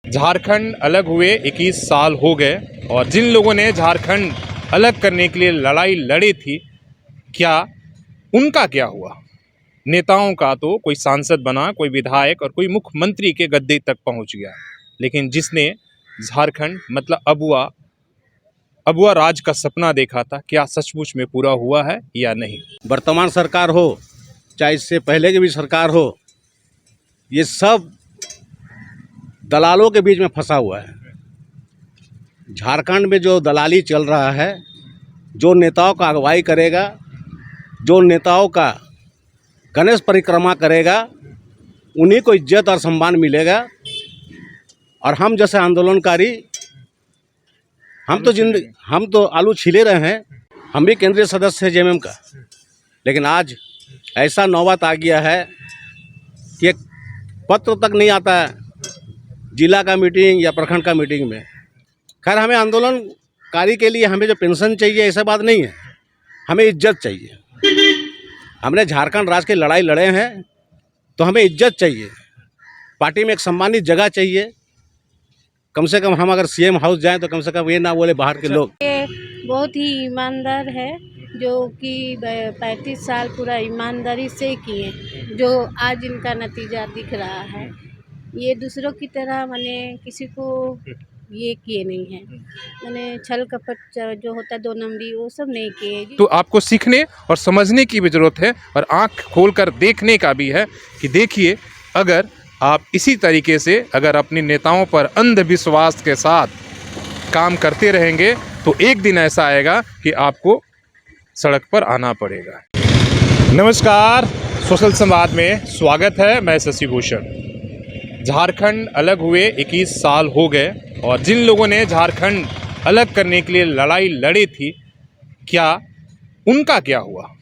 झारखंड अलग हुए 21 साल हो गए और जिन लोगों ने झारखंड अलग करने के लिए लड़ाई लड़ी थी, क्या उनका क्या हुआ? नेताओं का तो कोई सांसद बना, कोई विधायक और कोई मुख्यमंत्री के गद्दे तक पहुंच गया, लेकिन जिसने झारखंड मतलब अबुआ राज का सपना देखा था, क्या सचमुच में पूरा हुआ है या नहीं? वर्तमान सरकार हो चाहे इससे पहले की भी सरकार हो, ये सब दलालों के बीच में फंसा हुआ है। झारखंड में जो दलाली चल रहा है, जो नेताओं का अगुवाई करेगा, जो नेताओं का गणेश परिक्रमा करेगा, उन्हीं को इज्जत और सम्मान मिलेगा। और हम जैसे आंदोलनकारी, हम तो आलू छिले रहे हैं। हम भी केंद्रीय सदस्य हैं जेएमएम का, लेकिन आज ऐसा नौबत आ गया है कि एक पत्र तक नहीं आता है जिला का मीटिंग या प्रखंड का मीटिंग में। खैर, हमें आंदोलनकारी के लिए हमें जो पेंशन चाहिए ऐसा बात नहीं है, हमें इज्जत चाहिए। हमने झारखंड राज्य की लड़ाई लड़े हैं तो हमें इज्जत चाहिए, पार्टी में एक सम्मानित जगह चाहिए। कम से कम हम अगर सीएम हाउस जाएं तो कम से कम ये ना बोले बाहर के लोग। ये बहुत ही ईमानदार है, जो कि 35 साल पूरा ईमानदारी से किए, जो आज इनका नतीजा दिख रहा है। ये दूसरों की तरह माने किसी को ये किए नहीं है, माने छल कपट जो होता है, 2 नंबरी, वो सब नहीं किए। तो आपको सीखने और समझने की भी ज़रूरत है और आंख खोलकर देखने का भी है कि देखिए, अगर आप इसी तरीके से अगर अपने नेताओं पर अंधविश्वास के साथ काम करते रहेंगे तो एक दिन ऐसा आएगा कि आपको सड़क पर आना पड़ेगा। नमस्कार, सोशल संवाद में स्वागत है। मैं शशि भूषण। झारखंड अलग हुए 21 साल हो गए और जिन लोगों ने झारखंड अलग करने के लिए लड़ाई लड़ी थी, क्या उनका क्या हुआ?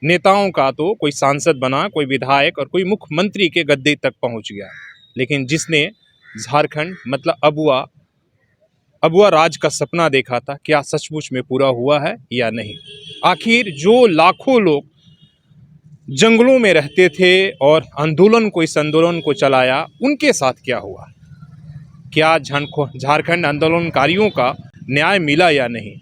नेताओं का तो कोई सांसद बना, कोई विधायक और कोई मुख्यमंत्री के गद्दे तक पहुंच गया, लेकिन जिसने झारखंड मतलब अबुआ राज का सपना देखा था, क्या सचमुच में पूरा हुआ है या नहीं? आखिर जो लाखों लोग जंगलों में रहते थे और इस आंदोलन को चलाया, उनके साथ क्या हुआ? क्या झारखंड आंदोलनकारियों का न्याय मिला या नहीं?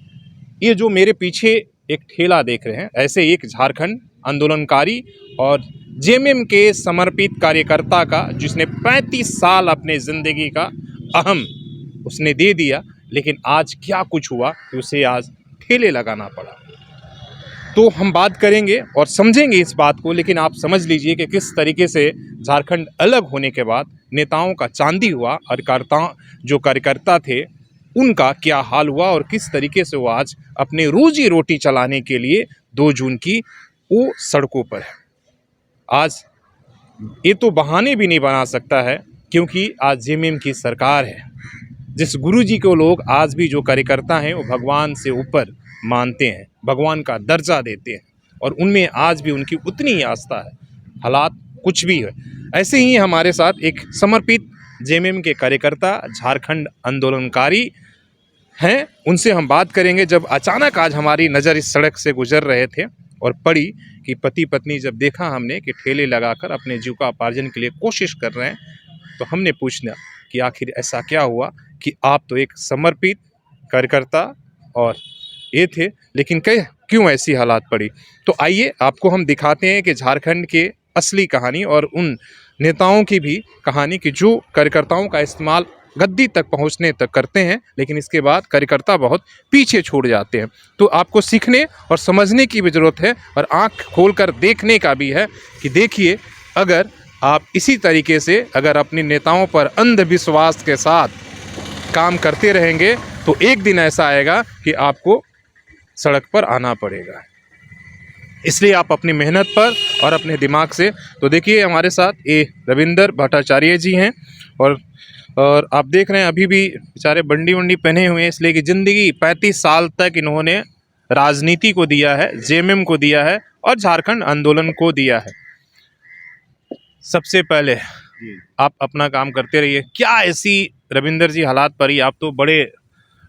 ये जो मेरे पीछे एक ठेला देख रहे हैं, ऐसे एक झारखंड आंदोलनकारी और जेएमएम के समर्पित कार्यकर्ता का, जिसने 35 साल अपने ज़िंदगी का अहम उसने दे दिया, लेकिन आज क्या कुछ हुआ कि उसे आज ठेले लगाना पड़ा। तो हम बात करेंगे और समझेंगे इस बात को, लेकिन आप समझ लीजिए कि किस तरीके से झारखंड अलग होने के बाद नेताओं का चांदी हुआ और कार्यकर्ता थे उनका क्या हाल हुआ और किस तरीके से वो आज अपने रोजी रोटी चलाने के लिए 2 जून की वो सड़कों पर है। आज ये तो बहाने भी नहीं बना सकता है, क्योंकि आज जेएमएम की सरकार है। जिस गुरुजी को लोग आज भी जो कार्यकर्ता हैं वो भगवान से ऊपर मानते हैं, भगवान का दर्जा देते हैं और उनमें आज भी उनकी उतनी ही आस्था है, हालात कुछ भी है। ऐसे ही हमारे साथ एक समर्पित जेएमएम के कार्यकर्ता, झारखंड आंदोलनकारी हैं, उनसे हम बात करेंगे। जब अचानक आज हमारी नज़र इस सड़क से गुजर रहे थे और पड़ी कि पति पत्नी जब देखा हमने कि ठेले लगाकर अपने जीविकोपार्जन के लिए कोशिश कर रहे हैं, तो हमने पूछना कि आखिर ऐसा क्या हुआ कि आप तो एक समर्पित कार्यकर्ता और ये थे, लेकिन क्यों ऐसी हालात पड़ी? तो आइए आपको हम दिखाते हैं कि झारखंड के असली कहानी और उन नेताओं की भी कहानी कि जो कार्यकर्ताओं का इस्तेमाल गद्दी तक पहुंचने तक करते हैं, लेकिन इसके बाद कार्यकर्ता बहुत पीछे छूट जाते हैं। तो आपको सीखने और समझने की भी ज़रूरत है और आंख खोलकर देखने का भी है कि देखिए, अगर आप इसी तरीके से अगर अपने नेताओं पर अंधविश्वास के साथ काम करते रहेंगे तो एक दिन ऐसा आएगा कि आपको सड़क पर आना पड़ेगा। इसलिए आप अपनी मेहनत पर और अपने दिमाग से, तो देखिए हमारे साथ ये रविंदर भट्टाचार्य जी हैं और आप देख रहे हैं अभी भी बेचारे बंडी वंडी पहने हुए हैं, इसलिए कि ज़िंदगी 35 साल तक इन्होंने राजनीति को दिया है, जेएमएम को दिया है और झारखंड आंदोलन को दिया है। सबसे पहले आप अपना काम करते रहिए। क्या ऐसी रविंदर जी हालात पड़ी? आप तो बड़े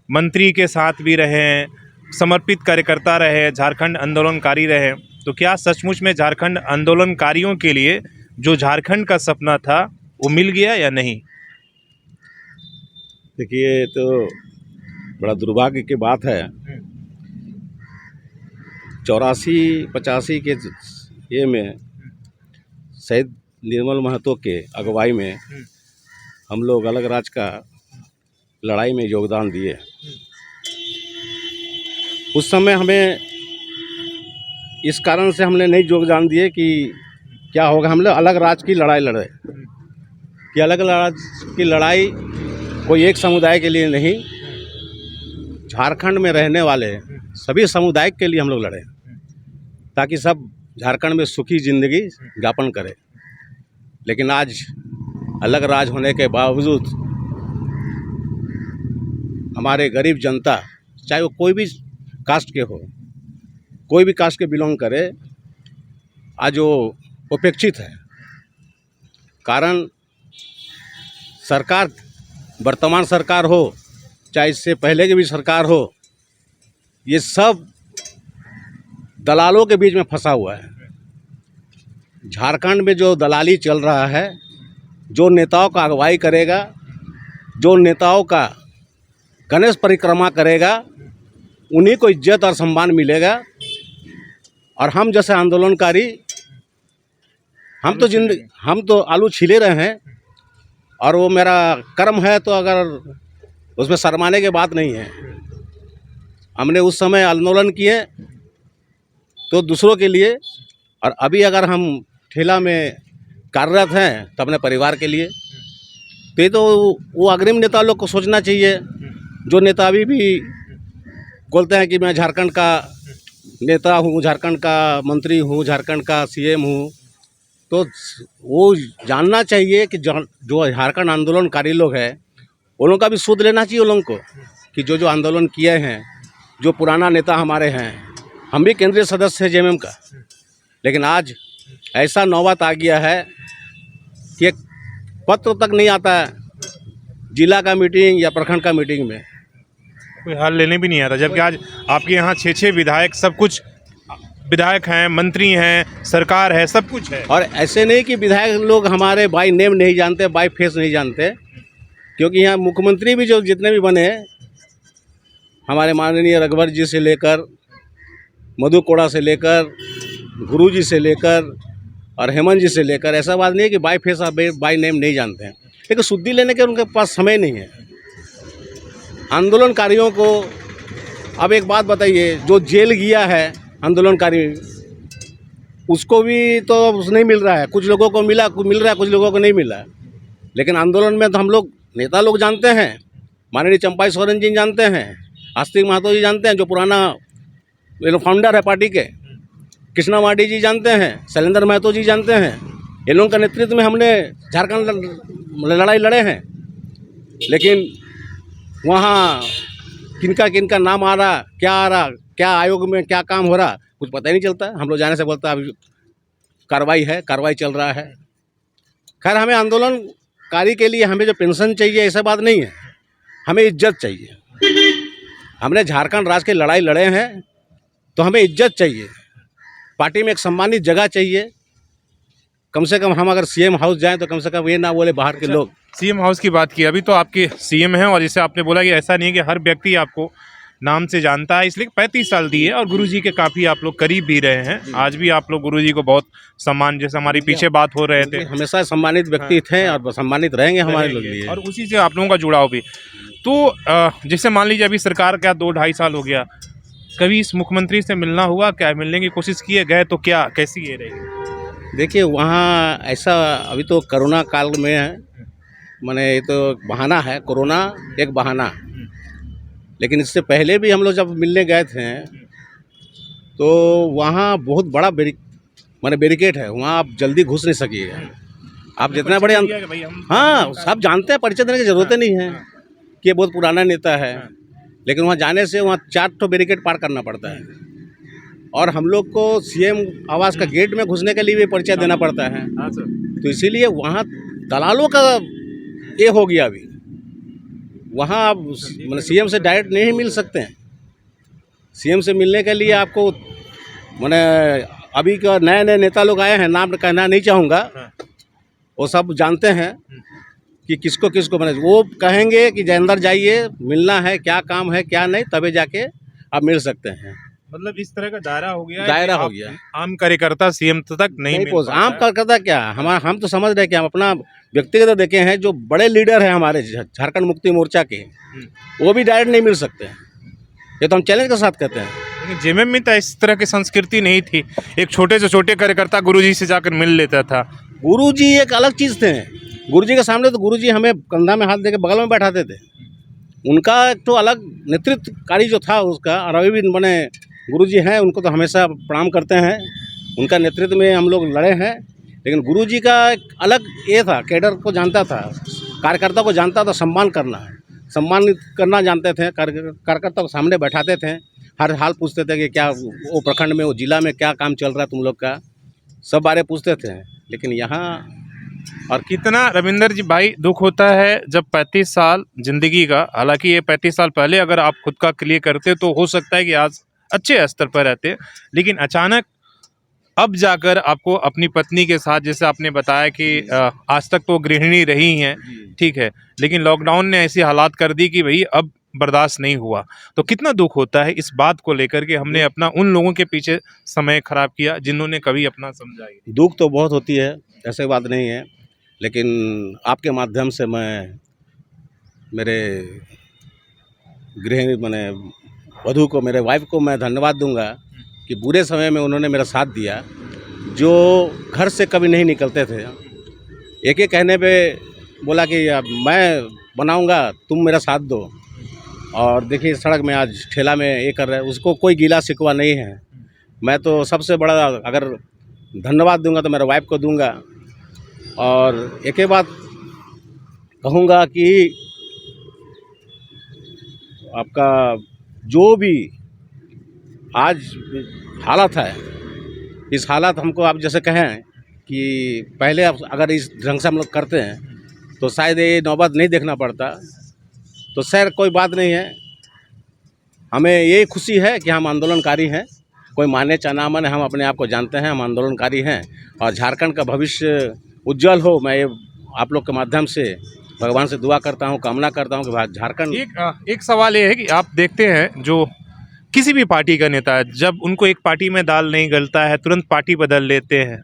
मंत्री के साथ भी रहे हैं, समर्पित कार्यकर्ता रहे, झारखंड आंदोलनकारी रहे, तो क्या सचमुच में झारखंड आंदोलनकारियों के लिए जो झारखंड का सपना था वो मिल गया या नहीं? देखिए, तो बड़ा दुर्भाग्य की बात है। 84-85 के ये में शहीद निर्मल महतो के अगुवाई में हम लोग अलग राज्य का लड़ाई में योगदान दिए। उस समय हमें इस कारण से हमने नहीं योगदान दिए कि क्या होगा, हम लोग अलग राज्य की लड़ाई लड़े कि अलग राज्य की लड़ाई कोई एक समुदाय के लिए नहीं, झारखंड में रहने वाले सभी समुदाय के लिए हम लोग लड़े ताकि सब झारखंड में सुखी ज़िंदगी यापन करें। लेकिन आज अलग राज्य होने के बावजूद हमारे गरीब जनता, चाहे वो कोई भी कास्ट के हो, कोई भी कास्ट के बिलोंग करे, आज वो उपेक्षित है। कारण सरकार, वर्तमान सरकार हो चाहे इससे पहले की भी सरकार हो, ये सब दलालों के बीच में फंसा हुआ है। झारखंड में जो दलाली चल रहा है, जो नेताओं का अगुवाई करेगा, जो नेताओं का गणेश परिक्रमा करेगा, उन्हीं को इज्जत और सम्मान मिलेगा। और हम जैसे आंदोलनकारी, हम तो आलू छीले रहे हैं और वो मेरा कर्म है, तो अगर उसमें शर्माने की बात नहीं है। हमने उस समय आंदोलन किए तो दूसरों के लिए, और अभी अगर हम ठेला में कार्यरत हैं तो अपने परिवार के लिए। तो ये तो वो अग्रिम नेता लोग को सोचना चाहिए। जो नेता अभी भी बोलते हैं कि मैं झारखंड का नेता हूँ, झारखंड का मंत्री हूँ, झारखंड का सीएम हूँ, तो वो जानना चाहिए कि जो झारखंड आंदोलनकारी लोग हैं, उन लोगों का भी सूद लेना चाहिए उन लोगों को कि जो आंदोलन किए हैं, जो पुराना नेता हमारे हैं। हम भी केंद्रीय सदस्य हैं जेएमएम का, लेकिन आज ऐसा नौबत आ गया है कि एक पत्र तक नहीं आता है जिला का मीटिंग या प्रखंड का मीटिंग में, कोई हाल लेने भी नहीं आता। जबकि आज आपके यहाँ 6 विधायक, सब कुछ विधायक हैं, मंत्री हैं, सरकार है, सब कुछ है। और ऐसे नहीं कि विधायक लोग हमारे बाई नेम नहीं जानते, बाई फेस नहीं जानते, क्योंकि यहाँ मुख्यमंत्री भी जो जितने भी बने, हमारे माननीय रघुवर जी से लेकर, मधु कोड़ा से लेकर, गुरु जी से लेकर और हेमंत जी से लेकर, ऐसा बात नहीं है कि बाई फेस और बाई नेम नहीं जानते हैं, लेकिन शुद्धि लेने के उनके पास समय नहीं है। आंदोलनकारियों को अब एक बात बताइए, जो जेल गया है आंदोलनकारी, उसको भी तो नहीं मिल रहा है। कुछ लोगों को मिल रहा है, कुछ लोगों को नहीं मिला। लेकिन आंदोलन में तो हम लोग नेता लोग जानते हैं, माननीय चंपाई सोरेन जी जानते हैं, आस्तिक महतो जी जानते हैं, जो पुराना फाउंडर है पार्टी के, कृष्णा माडी जी जानते हैं, शैलेंद्र महतो जी जानते हैं। इन लोगों का नेतृत्व में हमने झारखंड लड़ाई लड़े हैं। लेकिन वहाँ किनका नाम आ रहा, क्या आ रहा, क्या आयोग में क्या काम हो रहा, कुछ पता ही नहीं चलता। हम लोग जाने से बोलता अभी कार्रवाई है, कार्रवाई चल रहा है। खैर, हमें आंदोलनकारी के लिए हमें जो पेंशन चाहिए, ऐसा बात नहीं है, हमें इज्जत चाहिए। हमने झारखंड राज्य की लड़ाई लड़े हैं तो हमें इज्जत चाहिए, पार्टी में एक सम्मानित जगह चाहिए। कम से कम हम अगर सीएम हाउस जाएं तो कम से कम ये ना बोले बाहर के लोग। सीएम हाउस की बात की, अभी तो आपके सीएम हैं, और जैसे आपने बोला कि ऐसा नहीं है कि हर व्यक्ति आपको नाम से जानता है, इसलिए 35 साल दिए और गुरुजी के काफ़ी आप लोग करीब भी रहे हैं। आज भी आप लोग गुरुजी को बहुत सम्मान, जैसे हमारी पीछे बात हो रहे थे, हमेशा सम्मानित व्यक्ति थे और सम्मानित रहेंगे हमारे लोग लिए, और उसी से आप लोगों का जुड़ाव भी। तो जैसे मान लीजिए अभी सरकार क्या 2-2.5 साल हो गया, कभी इस मुख्यमंत्री से मिलना हुआ क्या? मिलने की कोशिश किए गए तो क्या, कैसी ये रही? देखिए, वहाँ ऐसा अभी तो कोरोना काल में है, माने ये तो बहाना है, कोरोना एक बहाना। लेकिन इससे पहले भी हम लोग जब मिलने गए थे तो वहाँ बहुत बड़ा बैरिकेड है, वहाँ आप जल्दी घुस नहीं सकिएगा। आप जितना बड़े हाँ, सब जानते हैं, परिचय देने की ज़रूरत नहीं है कि ये बहुत पुराना नेता है। लेकिन वहाँ जाने से वहाँ 4 बैरिकेड पार करना पड़ता है, और हम लोग को सीएम आवास का गेट में घुसने के लिए भी परिचय देना पड़ता है। तो इसीलिए वहाँ दलालों का ये हो गया। अभी वहाँ आप मतलब सीएम से डायरेक्ट नहीं मिल सकते हैं। सीएम से मिलने के लिए आपको मैंने अभी का नए नेता लोग आए हैं, नाम कहना नहीं चाहूँगा, वो सब जानते हैं कि किसको किसको बने, वो कहेंगे कि अंदर जाइए, मिलना है, क्या काम है क्या नहीं, तभी जाके आप मिल सकते हैं। मतलब इस तरह का दायरा हो गया है दायरा कि हो आप गया। आम कार्यकर्ता सीएम तक नहीं मिल पहुंच, पाता आम है। कार्यकर्ता क्या, हम तो समझ रहे हैं कि हम अपना व्यक्तिगत देखे हैं, जो बड़े लीडर हैं हमारे झारखंड मुक्ति मोर्चा के, वो भी डायरेक्ट नहीं मिल सकते हैं। ये तो हम चैलेंज के साथ कहते हैं। लेकिन जेएमएम में तो इस तरह की संस्कृति नहीं थी। एक छोटे से छोटे कार्यकर्ता गुरुजी से जाकर मिल लेता था। गुरुजी एक अलग चीज़ थे। गुरुजी के सामने तो गुरुजी हमें कंधा में हाथ देके बगल में बैठाते थे। उनका एक तो अलग नेतृत्वकारी जो था उसका, और अभी भी बने गुरुजी हैं, उनको तो हमेशा प्रणाम करते हैं। उनका नेतृत्व में हम लोग लड़े हैं, लेकिन गुरुजी का एक अलग ये था, कैडर को जानता था, कार्यकर्ता को जानता था, सम्मान करना है, सम्मानित करना जानते थे। कार्यकर्ता को सामने बैठाते थे, हर हाल पूछते थे कि क्या वो प्रखंड में, वो जिला में क्या काम चल रहा है तुम लोग का, सब बारे पूछते थे। लेकिन यहाँ और कितना रविंदर जी भाई दुख होता है जब 35 साल जिंदगी का, हालांकि ये 35 साल पहले अगर आप खुद का क्लियर करते तो हो सकता है कि आज अच्छे स्तर पर रहते, लेकिन अचानक अब जाकर आपको अपनी पत्नी के साथ, जैसे आपने बताया कि आज तक तो गृहिणी रही हैं, ठीक है, लेकिन लॉकडाउन ने ऐसी हालात कर दी कि भाई अब बर्दाश्त नहीं हुआ। तो कितना दुख होता है इस बात को लेकर के हमने अपना उन लोगों के पीछे समय खराब किया जिन्होंने कभी अपना समझा ही नहीं। दुख तो बहुत होती है, ऐसे बात नहीं है, लेकिन आपके माध्यम से मैं मेरे गृहिणी मैंने वधू को, मेरे वाइफ को मैं धन्यवाद दूंगा कि बुरे समय में उन्होंने मेरा साथ दिया, जो घर से कभी नहीं निकलते थे। एक एक कहने पे बोला कि अब मैं बनाऊंगा, तुम मेरा साथ दो। और देखिए सड़क में आज ठेला में ये कर रहे हैं, उसको कोई गिला शिकवा नहीं है। मैं तो सबसे बड़ा अगर धन्यवाद दूंगा तो मेरे वाइफ को दूंगा। और एक ही बात कहूँगा कि आपका जो भी आज हालत है, इस हालत हमको आप जैसे कहें कि पहले आप अगर इस ढंग से हम लोग करते हैं तो शायद ये नौबत नहीं देखना पड़ता। तो खैर कोई बात नहीं है, हमें ये खुशी है कि हम आंदोलनकारी हैं। कोई माने चाहे ना माने, हम अपने आप को जानते हैं, हम आंदोलनकारी हैं। और झारखंड का भविष्य उज्जवल हो, मैं ये आप लोग के माध्यम से भगवान से दुआ करता हूँ, कामना करता हूँ कि झारखंड। एक सवाल ये है कि आप देखते हैं जो किसी भी पार्टी का नेता है, जब उनको एक पार्टी में दाल नहीं गलता है तुरंत पार्टी बदल लेते हैं।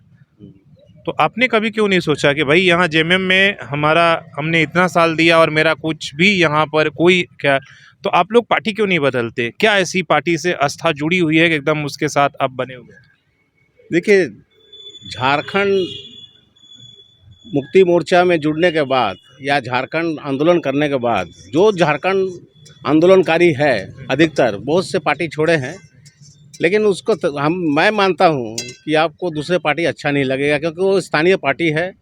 तो आपने कभी क्यों नहीं सोचा कि भाई यहाँ जेएमएम में हमने इतना साल दिया और मेरा कुछ भी यहाँ पर कोई क्या, तो आप लोग पार्टी क्यों नहीं बदलते? क्या ऐसी पार्टी से आस्था जुड़ी हुई है कि एकदम उसके साथ आप बने हुए हैं? देखिए, झारखंड मुक्ति मोर्चा में जुड़ने के बाद या झारखंड आंदोलन करने के बाद, जो झारखंड आंदोलनकारी है अधिकतर बहुत से पार्टी छोड़े हैं, लेकिन उसको मैं मानता हूँ कि आपको दूसरे पार्टी अच्छा नहीं लगेगा, क्योंकि वो स्थानीय पार्टी है।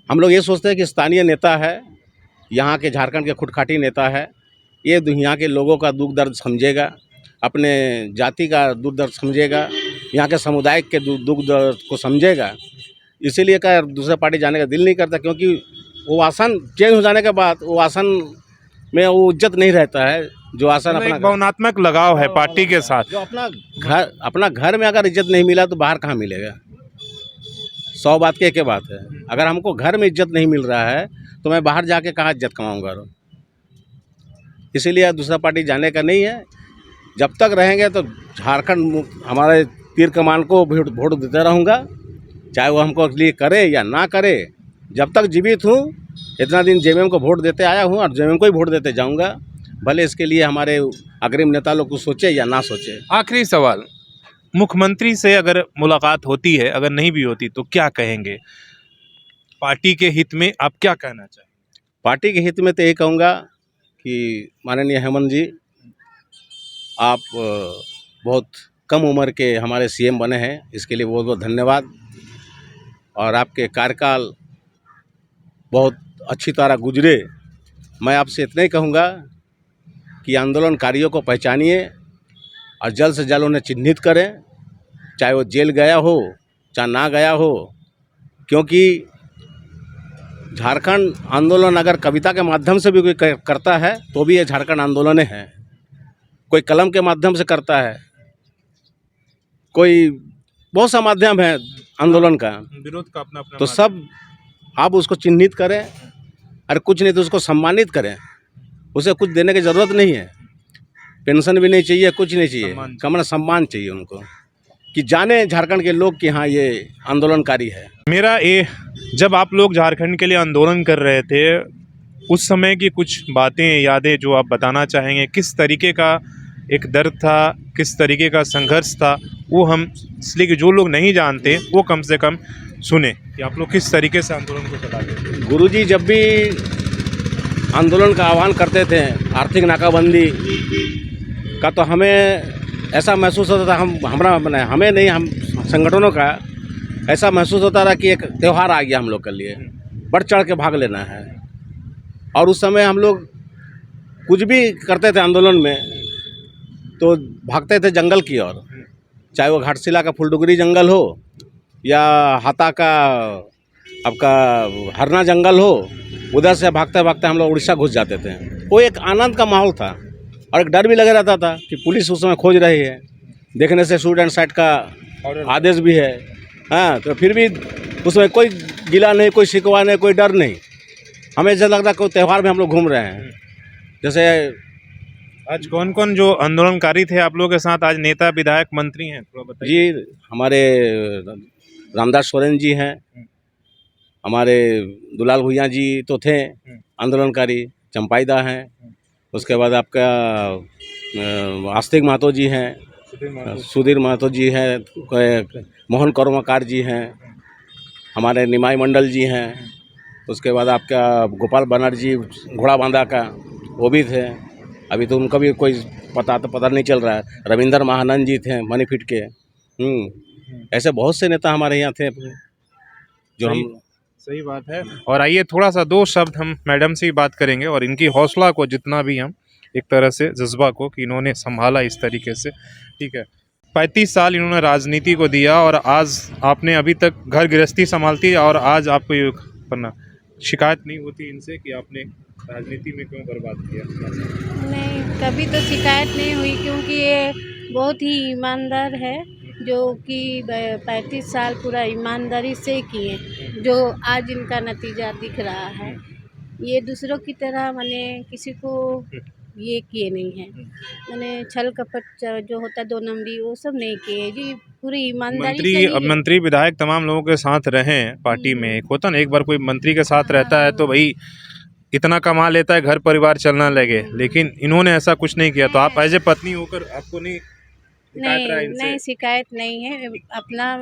हम लोग ये सोचते हैं कि स्थानीय नेता है, यहाँ के झारखंड के खुटखाटी नेता है, ये दुनिया के लोगों का दुख दर्द समझेगा, अपने जाति का दुख दर्द समझेगा, यहाँ के समुदाय के दुख दर्द को समझेगा। इसीलिए क्या दूसरा पार्टी जाने का दिल नहीं करता, क्योंकि वो आसन चेंज हो जाने के बाद वो आसन में वो इज्जत नहीं रहता है। जो आसन एक भावनात्मक लगाव है पार्टी के साथ। जो अपना घर में अगर इज्जत नहीं मिला तो बाहर कहाँ मिलेगा? 100 बात की एक बात है। अगर हमको घर में इज्जत नहीं मिल रहा है तो मैं बाहर जाके कहाँ इज्जत कमाऊँगा? इसीलिए दूसरा पार्टी जाने का नहीं है। जब तक रहेंगे तो झारखंड हमारे तीर कमान को वोट देते रहूँगा, चाहे वो हमको लिए करे या ना करे। जब तक जीवित हूँ, इतना दिन जेएमएम को वोट देते आया हूँ और जेएमएम को ही वोट देते जाऊँगा, भले इसके लिए हमारे अग्रिम नेता लोग कुछ सोचे या ना सोचे। आखिरी सवाल, मुख्यमंत्री से अगर मुलाकात होती है, अगर नहीं भी होती तो क्या कहेंगे? पार्टी के हित में आप क्या कहना चाहेंगे? पार्टी के हित में तो यही कहूँगा कि माननीय हेमंत जी, आप बहुत कम उम्र के हमारे सीएम बने हैं, इसके लिए बहुत बहुत धन्यवाद। और आपके कार्यकाल बहुत अच्छी तरह गुजरे। मैं आपसे इतना ही कहूँगा कि आंदोलनकारियों को पहचानिए और जल्द से जल्द उन्हें चिन्हित करें, चाहे वो जेल गया हो चाहे ना गया हो। क्योंकि झारखंड आंदोलन अगर कविता के माध्यम से भी कोई करता है तो भी ये झारखंड आंदोलन है। कोई कलम के माध्यम से करता है, कोई बहुत सा माध्यम है आंदोलन का, विरोध का अपना अपना तो सब आप उसको चिन्हित करें अरे कुछ नहीं तो उसको सम्मानित करें, उसे कुछ देने की ज़रूरत नहीं है, पेंशन भी नहीं चाहिए, कुछ नहीं चाहिए, कम सम्मान चाहिए उनको, कि जाने झारखंड के लोग कि हाँ ये आंदोलनकारी है। मेरा ये, जब आप लोग झारखंड के लिए आंदोलन कर रहे थे उस समय की कुछ बातें, यादें जो आप बताना चाहेंगे, किस तरीके का एक दर्द था, किस तरीके का संघर्ष था, वो हम, इसलिए कि जो लोग नहीं जानते वो कम से कम सुने कि आप लोग किस तरीके से आंदोलन को चलाते थे। गुरुजी जब भी आंदोलन का आह्वान करते थे, आर्थिक नाकाबंदी का, तो हमें ऐसा महसूस होता था, हमें नहीं, हम संगठनों का ऐसा महसूस होता था कि एक त्यौहार आ गया हम लोग के लिए, बढ़ चढ़ के भाग लेना है। और उस समय हम लोग कुछ भी करते थे आंदोलन में तो भागते थे जंगल की ओर, चाहे वो घाटशिला का फुलडुगरी जंगल हो या हाता का आपका हरना जंगल हो, उधर से भागते भागते हम लोग उड़ीसा घुस जाते थे। वो एक आनंद का माहौल था और एक डर भी लगा रहता था कि पुलिस उस समय खोज रही है, देखने से शूट एंड साइट का आदेश भी है। हाँ, तो फिर भी उसमें कोई गिला नहीं, कोई शिकवा नहीं, कोई डर नहीं, हमें ऐसा लगता कोई त्यौहार में हम लोग घूम रहे हैं। जैसे आज कौन कौन जो आंदोलनकारी थे आप लोगों के साथ, आज नेता, विधायक, मंत्री हैं, थोड़ा बताइए। जी, हमारे रामदास सोरेन जी हैं, हमारे दुलाल भुइयाँ जी तो थे आंदोलनकारी, चंपाईदा हैं, उसके बाद आपका आस्तिक महतो जी हैं, सुधीर महतो जी हैं, मोहन कर्मकार जी हैं, हमारे निमाई मंडल जी हैं, उसके बाद आपका गोपाल बनर्जी घोड़ा बांधा का, वो भी थे। अभी तो उनका भी कोई पता नहीं चल रहा है। रविंदर महानंद जी थे मनीफिट के। ऐसे बहुत से नेता हमारे यहाँ थे जो हम। सही बात है। और आइए थोड़ा सा दो शब्द हम मैडम से ही बात करेंगे और इनकी हौसला को, जितना भी हम एक तरह से जज्बा को कि इन्होंने संभाला इस तरीके से, ठीक है। 35 साल इन्होंने राजनीति को दिया और आज आपने अभी तक घर गृहस्थी संभालती है और आज आपको ये करना, शिकायत नहीं होती इनसे कि आपने राजनीति में क्यों बर्बाद किया? नहीं, कभी तो शिकायत नहीं हुई, क्योंकि ये बहुत ही ईमानदार है, जो कि 35 साल पूरा ईमानदारी से किए, जो आज इनका नतीजा दिख रहा है। ये दूसरों की तरह माने किसी को ये किए नहीं है, माने छल कपट जो होता है, 2 नंबरी, वो सब नहीं किए जी, पूरी ईमानदारी से ही है। मंत्री विधायक तमाम लोगों के साथ रहे पार्टी में, एक होता ना, एक बार कोई मंत्री के साथ रहता है तो भाई इतना कमा लेता है, घर परिवार चलना लगे, लेकिन इन्होंने ऐसा कुछ नहीं किया। तो आप एज ए पत्नी होकर आपको नहीं शिकायत रहा इनसे? नहीं, शिकायत नहीं है, अपना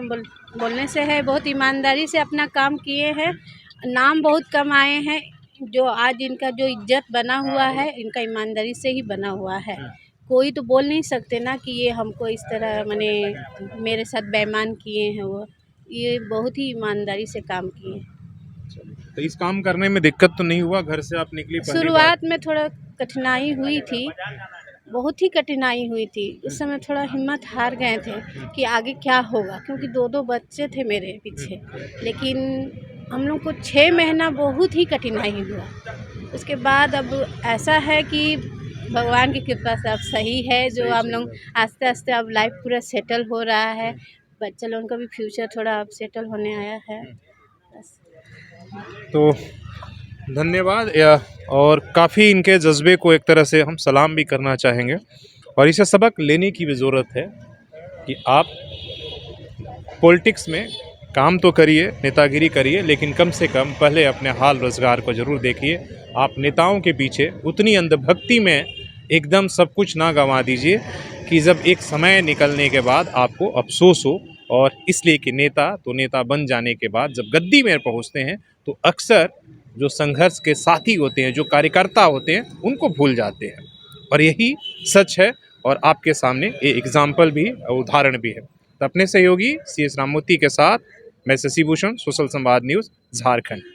बोलने से है, बहुत ईमानदारी से अपना काम किए हैं, नाम बहुत कमाए हैं, जो आज इनका जो इज्जत बना हुआ है, इनका ईमानदारी से ही बना हुआ है। कोई तो बोल नहीं सकते ना कि ये हमको इस तरह माने मेरे साथ बेईमान किए हैं, वो ये बहुत ही ईमानदारी से काम किए। तो इस काम करने में दिक्कत तो नहीं हुआ? घर से आप निकली पहली शुरुआत में थोड़ा कठिनाई हुई थी, बहुत ही कठिनाई हुई थी। उस समय थोड़ा हिम्मत हार गए थे कि आगे क्या होगा, क्योंकि 2 बच्चे थे मेरे पीछे। लेकिन हम लोग को 6 महीना बहुत ही कठिनाई हुआ। उसके बाद अब ऐसा है कि भगवान की कृपा से अब सही है, जो हम लोग आस्ते आस्ते अब लाइफ पूरा सेटल हो रहा है, बच्चा लोगों का भी फ्यूचर थोड़ा अब सेटल होने आया है। बस। तो धन्यवाद। और काफ़ी इनके जज्बे को एक तरह से हम सलाम भी करना चाहेंगे और इसे सबक लेने की भी ज़रूरत है कि आप पॉलिटिक्स में काम तो करिए, नेतागिरी करिए, लेकिन कम से कम पहले अपने हाल रोज़गार को ज़रूर देखिए। आप नेताओं के पीछे उतनी अंधभक्ति में एकदम सब कुछ ना गंवा दीजिए कि जब एक समय निकलने के बाद आपको अफसोस हो। और इसलिए कि नेता तो नेता बन जाने के बाद जब गद्दी में पहुंचते हैं तो अक्सर जो संघर्ष के साथी होते हैं, जो कार्यकर्ता होते हैं, उनको भूल जाते हैं। और यही सच है और आपके सामने ये एग्जाम्पल भी, उदाहरण भी है। तो अपने सहयोगी CS राममूर्ति के साथ मैं शशि भूषण, सोशल संवाद न्यूज़, झारखंड।